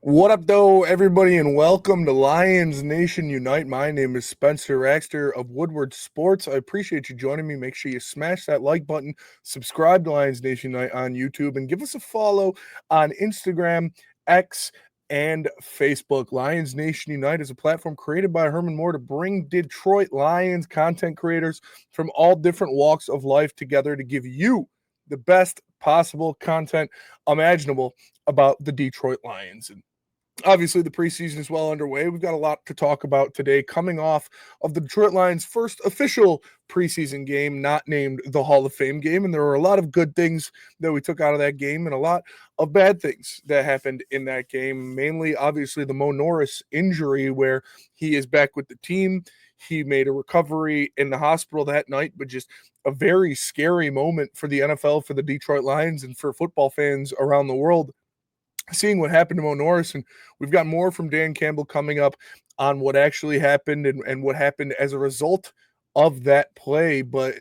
What up, though, everybody, and welcome to Lions Nation Unite. My name is Spencer Raxter of Woodward Sports. I appreciate you joining me. Make sure you smash that like button, subscribe to Lions Nation Unite on YouTube, and give us a follow on Instagram, X, and Facebook. Lions Nation Unite is a platform created by Herman to bring Detroit Lions content creators from all different walks of life together to give you the best possible content imaginable about the Detroit Lions. And obviously, the preseason is well underway. We've got a lot to talk about today, coming off of the Detroit Lions' first official preseason game, not named the Hall of Fame game. And there were a lot of good things that we took out of that game and a lot of bad things that happened in that game. Mainly, obviously, the Morice Norris injury, where he is back with the team. He made a recovery in the hospital that night, but just a very scary moment for the NFL, for the Detroit Lions, and for football fans around the world, seeing what happened to Morice Norris. And we've got more from Dan Campbell coming up on what actually happened and what happened as a result of that play. But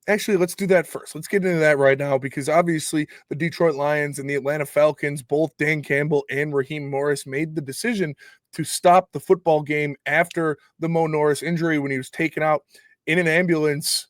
actually, let's do that first. Let's get into that right now, because obviously the Detroit Lions and the Atlanta Falcons, both Dan Campbell and Raheem Morris, made the decision to stop the football game after the Morice Norris injury when he was taken out in an ambulance,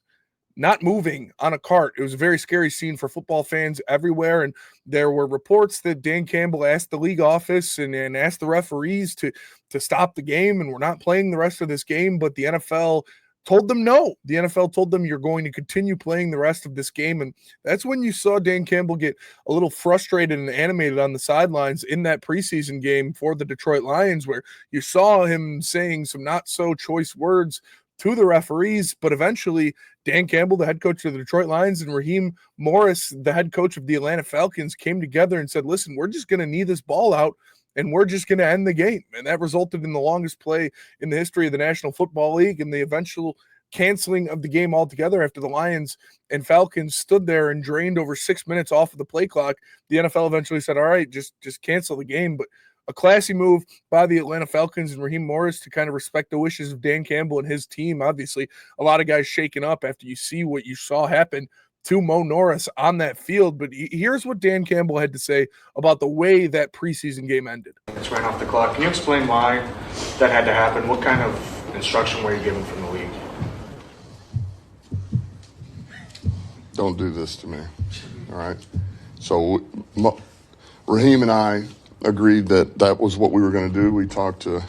not moving, on a cart. It was a very scary scene for football fans everywhere. And there were reports that Dan Campbell asked the league office and asked the referees to stop the game, and we're not playing the rest of this game. But the NFL told them no. The NFL told them, you're going to continue playing the rest of this game. And that's when you saw Dan Campbell get a little frustrated and animated on the sidelines in that preseason game for the Detroit Lions, where you saw him saying some not so choice words to the referees. But eventually, Dan Campbell, the head coach of the Detroit Lions, and Raheem Morris, the head coach of the Atlanta Falcons, came together and said, listen, we're just going to knee this ball out, and we're just going to end the game. And that resulted in the longest play in the history of the National Football League and the eventual canceling of the game altogether after the Lions and Falcons stood there and drained over 6 minutes off of the play clock. The NFL eventually said, all right, just cancel the game. But a classy move by the Atlanta Falcons and Raheem Morris to kind of respect the wishes of Dan Campbell and his team. Obviously, a lot of guys shaken up after you see what you saw happen to Morice Norris on that field. But here's what Dan Campbell had to say about the way that preseason game ended. It's right off the clock. Can you explain why that had to happen? What kind of instruction were you given from the league? Don't do this to me. All right. So Raheem and I agreed that was what we were going to do. We talked to,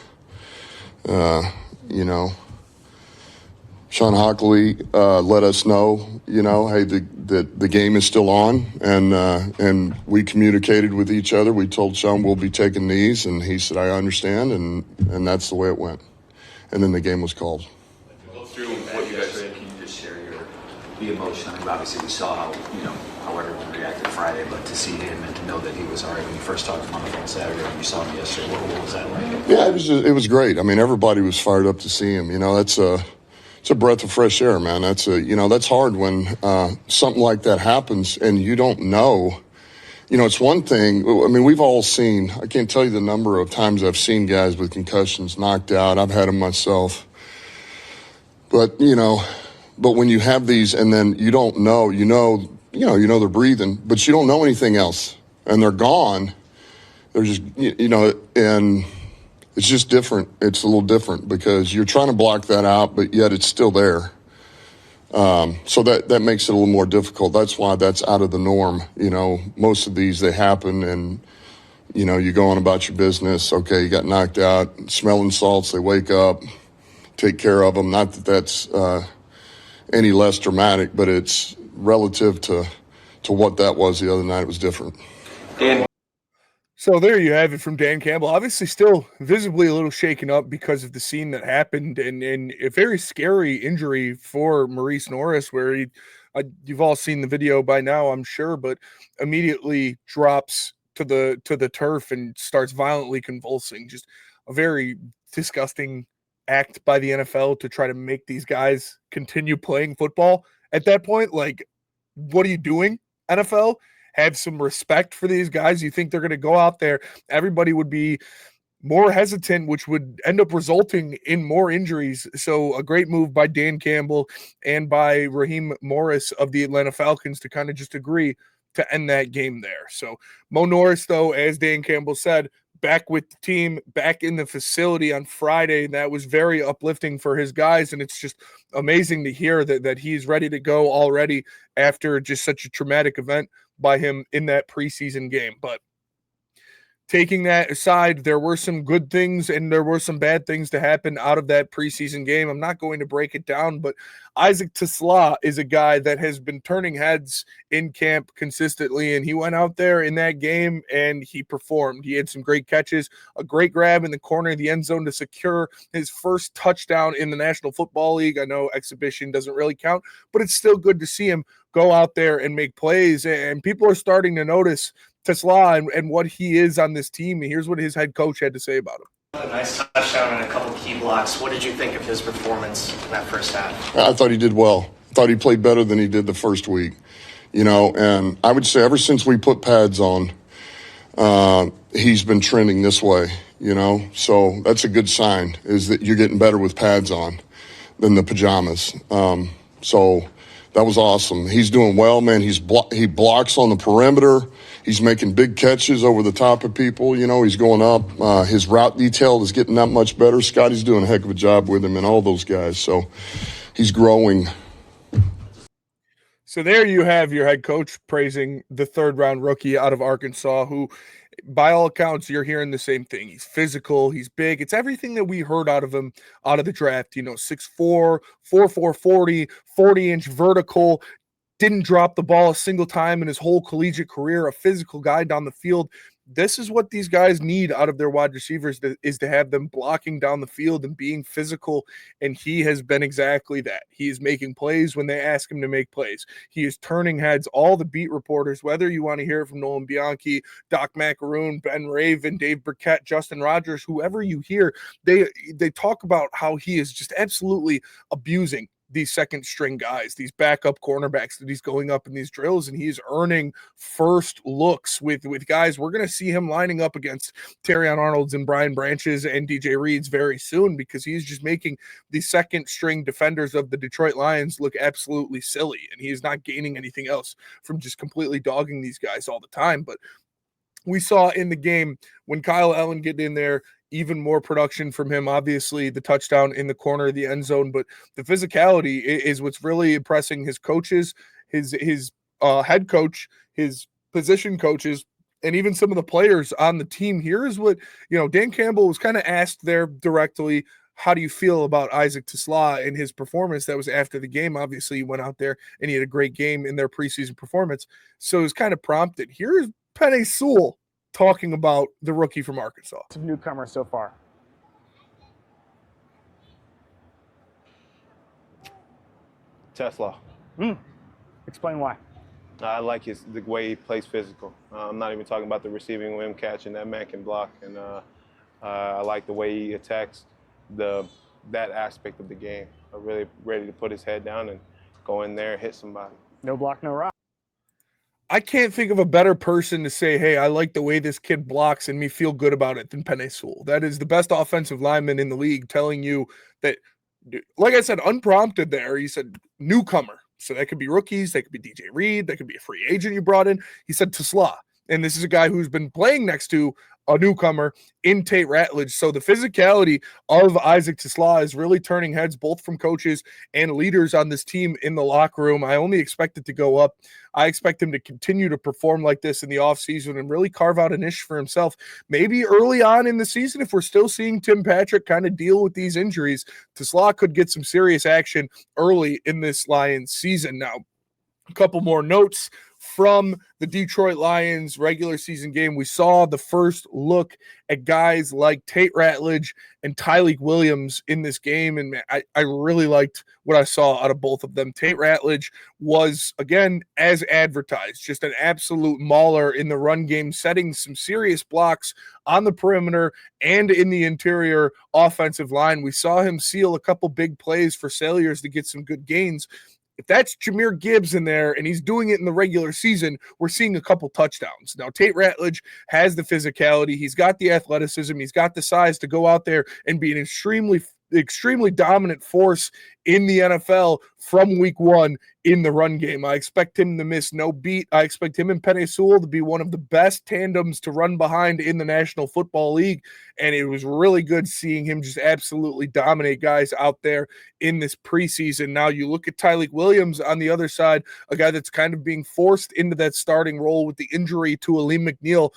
Sean Hockley let us know, hey, the game is still on, and we communicated with each other. We told Sean we'll be taking knees, and he said, I understand, and that's the way it went. And then the game was called. Go through what you guys said. Can you just share the emotion? I mean, obviously we saw how everyone reacted Friday, but to see him and to know that he was all right when you first talked to him on the phone Saturday and you saw him yesterday, what was that like? Yeah, it was great. I mean, everybody was fired up to see him. It's a breath of fresh air, man. That's hard when something like that happens and you don't know. It's one thing. I mean, we've all seen, I can't tell you the number of times I've seen guys with concussions knocked out. I've had them myself. But when you have these and then you don't know, they're breathing, but you don't know anything else and they're gone. They're just, and it's just different. It's a little different because you're trying to block that out, but yet it's still there. So that makes it a little more difficult. That's why that's out of the norm. Most of these, they happen and, you go on about your business. Okay, you got knocked out, smelling salts, they wake up, take care of them. Not that that's any less dramatic, but it's relative to what that was the other night. It was different. So there you have it from Dan Campbell. Obviously still visibly a little shaken up because of the scene that happened and a very scary injury for Morice Norris, where you've all seen the video by now, I'm sure, but immediately drops to the turf and starts violently convulsing. Just a very disgusting act by the NFL to try to make these guys continue playing football. At that point, like, what are you doing, NFL? Have some respect for these guys. You think they're going to go out there, everybody would be more hesitant, which would end up resulting in more injuries. So a great move by Dan Campbell and by Raheem Morris of the Atlanta Falcons to kind of just agree to end that game there. So Morice Norris, though, as Dan Campbell said, back with the team, back in the facility on Friday. And that was very uplifting for his guys. And it's just amazing to hear that he's ready to go already after just such a traumatic event by him in that preseason game. But taking that aside, there were some good things and there were some bad things to happen out of that preseason game. I'm not going to break it down, but Isaac TeSlaa is a guy that has been turning heads in camp consistently, and he went out there in that game and he performed. He had some great catches, a great grab in the corner of the end zone to secure his first touchdown in the National Football League. I know exhibition doesn't really count, but it's still good to see him go out there and make plays, and people are starting to notice TeSlaa and what he is on this team. And here's what his head coach had to say about him. A nice touchdown and a couple key blocks. What did you think of his performance in that first half? I thought he did well. I thought he played better than he did the first week, and I would say ever since we put pads on, he's been trending this way, so that's a good sign, is that you're getting better with pads on than the pajamas. So that was awesome. He's doing well, man. He blocks on the perimeter. He's making big catches over the top of people. He's going up. His route detail is getting that much better. Scotty's doing a heck of a job with him and all those guys. So he's growing. So there you have your head coach praising the third-round rookie out of Arkansas, who, by all accounts, you're hearing the same thing. He's physical. He's big. It's everything that we heard out of him out of the draft. 6'4", 4'4", 40-inch vertical. Didn't drop the ball a single time in his whole collegiate career, a physical guy down the field. This is what these guys need out of their wide receivers, is to have them blocking down the field and being physical, and he has been exactly that. He is making plays when they ask him to make plays. He is turning heads. All the beat reporters, whether you want to hear it from Nolan Bianchi, Doc Macaroon, Ben Raven, Dave Burkett, Justin Rogers, whoever you hear, they talk about how he is just absolutely abusing these second string guys, these backup cornerbacks that he's going up in these drills, and he's earning first looks with guys. We're going to see him lining up against Terrion Arnold's and Brian Branches and DJ Reed's very soon, because he's just making the second string defenders of the Detroit Lions look absolutely silly, and he is not gaining anything else from just completely dogging these guys all the time. But we saw in the game when Kyle Allen get in there, even more production from him. Obviously, the touchdown in the corner of the end zone, but the physicality is what's really impressing his coaches, his head coach, his position coaches, and even some of the players on the team. Here is what, Dan Campbell was kind of asked there directly, how do you feel about Isaac TeSlaa and his performance? That was after the game. Obviously, he went out there and he had a great game in their preseason performance. So it was kind of prompted. Here's Penei Sewell talking about the rookie from Arkansas. Some newcomer so far. TeSlaa. Explain why. I like the way he plays physical. I'm not even talking about the receiving limb catching. That man can block, and I like the way he attacks that aspect of the game. I'm really ready to put his head down and go in there and hit somebody. No block, no rock. I can't think of a better person to say, hey, I like the way this kid blocks and me feel good about it than Penei Sewell. That is the best offensive lineman in the league, telling you that, like I said, unprompted there, he said newcomer. So that could be rookies, that could be DJ Reed, that could be a free agent you brought in. He said TeSlaa. And this is a guy who's been playing next to a newcomer in Tate Ratledge. So the physicality of Isaac TeSlaa is really turning heads, both from coaches and leaders on this team in the locker room. I only expect it to go up. I expect him to continue to perform like this in the offseason and really carve out a niche for himself. Maybe early on in the season, if we're still seeing Tim Patrick kind of deal with these injuries, TeSlaa could get some serious action early in this Lions season. Now, a couple more notes from the Detroit Lions regular season game. We saw the first look at guys like Tate Ratledge and Tyleik Williams in this game, and I really liked what I saw out of both of them. Tate Ratledge was, again, as advertised, just an absolute mauler in the run game, setting some serious blocks on the perimeter and in the interior offensive line. We saw him seal a couple big plays for Sailors to get some good gains. If that's Jahmyr Gibbs in there and he's doing it in the regular season, we're seeing a couple touchdowns. Now, Tate Ratledge has the physicality. He's got the athleticism. He's got the size to go out there and be an extremely extremely dominant force in the NFL from week one in the run game. I expect him to miss no beat. I expect him and Penei Sewell to be one of the best tandems to run behind in the National Football League, and it was really good seeing him just absolutely dominate guys out there in this preseason. Now you look at Tyleik Williams on the other side, a guy that's kind of being forced into that starting role with the injury to Aleem McNeil.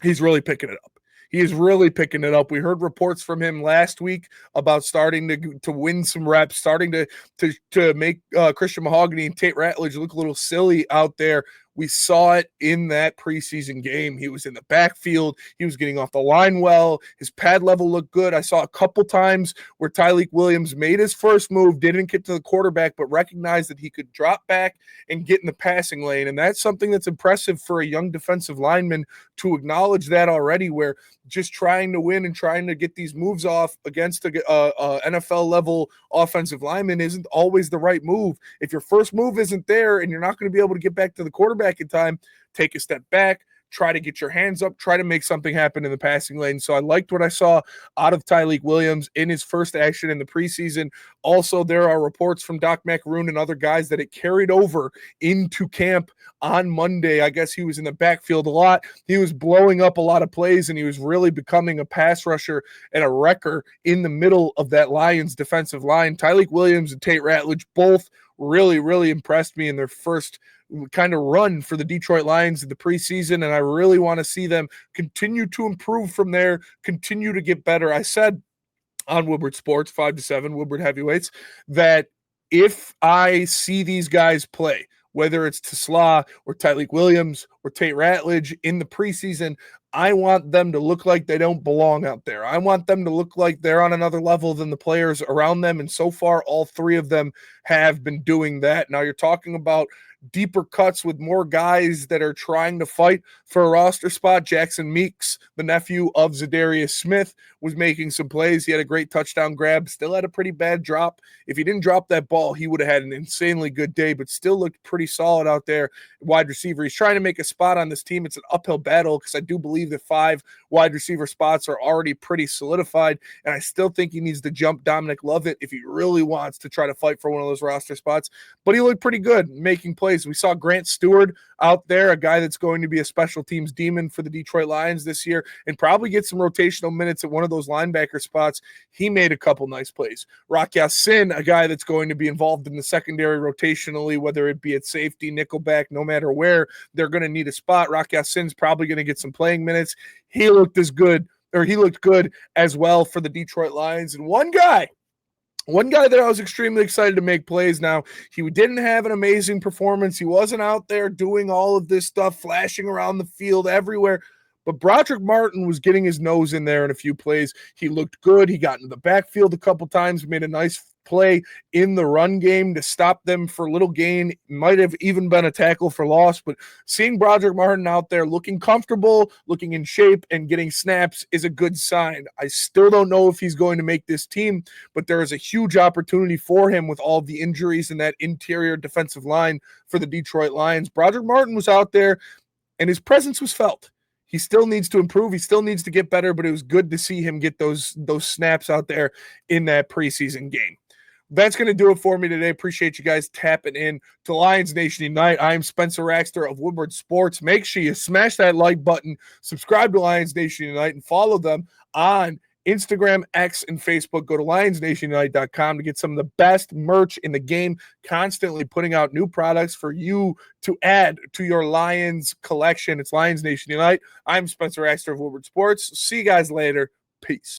He's really picking it up. He is really picking it up. We heard reports from him last week about starting to win some reps, starting to make Christian Mahogany and Tate Ratledge look a little silly out there. We saw it in that preseason game. He was in the backfield. He was getting off the line well. His pad level looked good. I saw a couple times where Tyleik Williams made his first move, didn't get to the quarterback, but recognized that he could drop back and get in the passing lane. And that's something that's impressive for a young defensive lineman to acknowledge that already, where just trying to win and trying to get these moves off against a NFL level offensive lineman isn't always the right move. If your first move isn't there and you're not going to be able to get back to the quarterback in time, take a step back, try to get your hands up, try to make something happen in the passing lane. So I liked what I saw out of Tyleik Williams in his first action in the preseason. Also, there are reports from Doc Macaroon and other guys that it carried over into camp on Monday. I guess he was in the backfield a lot. He was blowing up a lot of plays, and he was really becoming a pass rusher and a wrecker in the middle of that Lions defensive line. Tyleik Williams and Tate Ratledge both really, really impressed me in their first kind of run for the Detroit Lions in the preseason, and I really want to see them continue to improve from there, continue to get better. I said on Woodward Sports 5-7 Woodward Heavyweights that if I see these guys play, whether it's TeSlaa or Tyleik Williams or Tate Ratledge in the preseason, I want them to look like they don't belong out there. I want them to look like they're on another level than the players around them, and so far all three of them have been doing that. Now you're talking about deeper cuts with more guys that are trying to fight for a roster spot. Jackson Meeks, the nephew of Zadarius Smith, was making some plays. He had a great touchdown grab, still had a pretty bad drop. If he didn't drop that ball, he would have had an insanely good day, but still looked pretty solid out there. Wide receiver, he's trying to make a spot on this team. It's an uphill battle because I do believe that 5 wide receiver spots are already pretty solidified, and I still think he needs to jump Dominic Lovett if he really wants to try to fight for one of those roster spots, but he looked pretty good making plays. We saw Grant Stewart out there, a guy that's going to be a special teams demon for the Detroit Lions this year and probably get some rotational minutes at one of those linebacker spots. He made a couple nice plays. Rock Ya-Sin, a guy that's going to be involved in the secondary rotationally, whether it be at safety, nickelback, no matter where, they're going to need a spot. Rock Ya-Sin's probably going to get some playing minutes. He looked good as well for the Detroit Lions. And one guy that I was extremely excited to make plays. Now, he didn't have an amazing performance. He wasn't out there doing all of this stuff, flashing around the field everywhere. But Broderick Martin was getting his nose in there in a few plays. He looked good. He got into the backfield a couple times, made a nice play in the run game to stop them for a little gain. Might have even been a tackle for loss, but seeing Broderick Martin out there looking comfortable, looking in shape, and getting snaps is a good sign. I still don't know if he's going to make this team, but there is a huge opportunity for him with all of the injuries in that interior defensive line for the Detroit Lions. Broderick Martin was out there, and his presence was felt. He still needs to improve. He still needs to get better, but it was good to see him get those snaps out there in that preseason game. That's going to do it for me today. Appreciate you guys tapping in to Lions Nation Unite. I'm Spencer Raxter of Woodward Sports. Make sure you smash that like button, subscribe to Lions Nation Unite, and follow them on Instagram, X, and Facebook. Go to lionsnationunite.com to get some of the best merch in the game, constantly putting out new products for you to add to your Lions collection. It's Lions Nation Unite. I'm Spencer Raxter of Woodward Sports. See you guys later. Peace.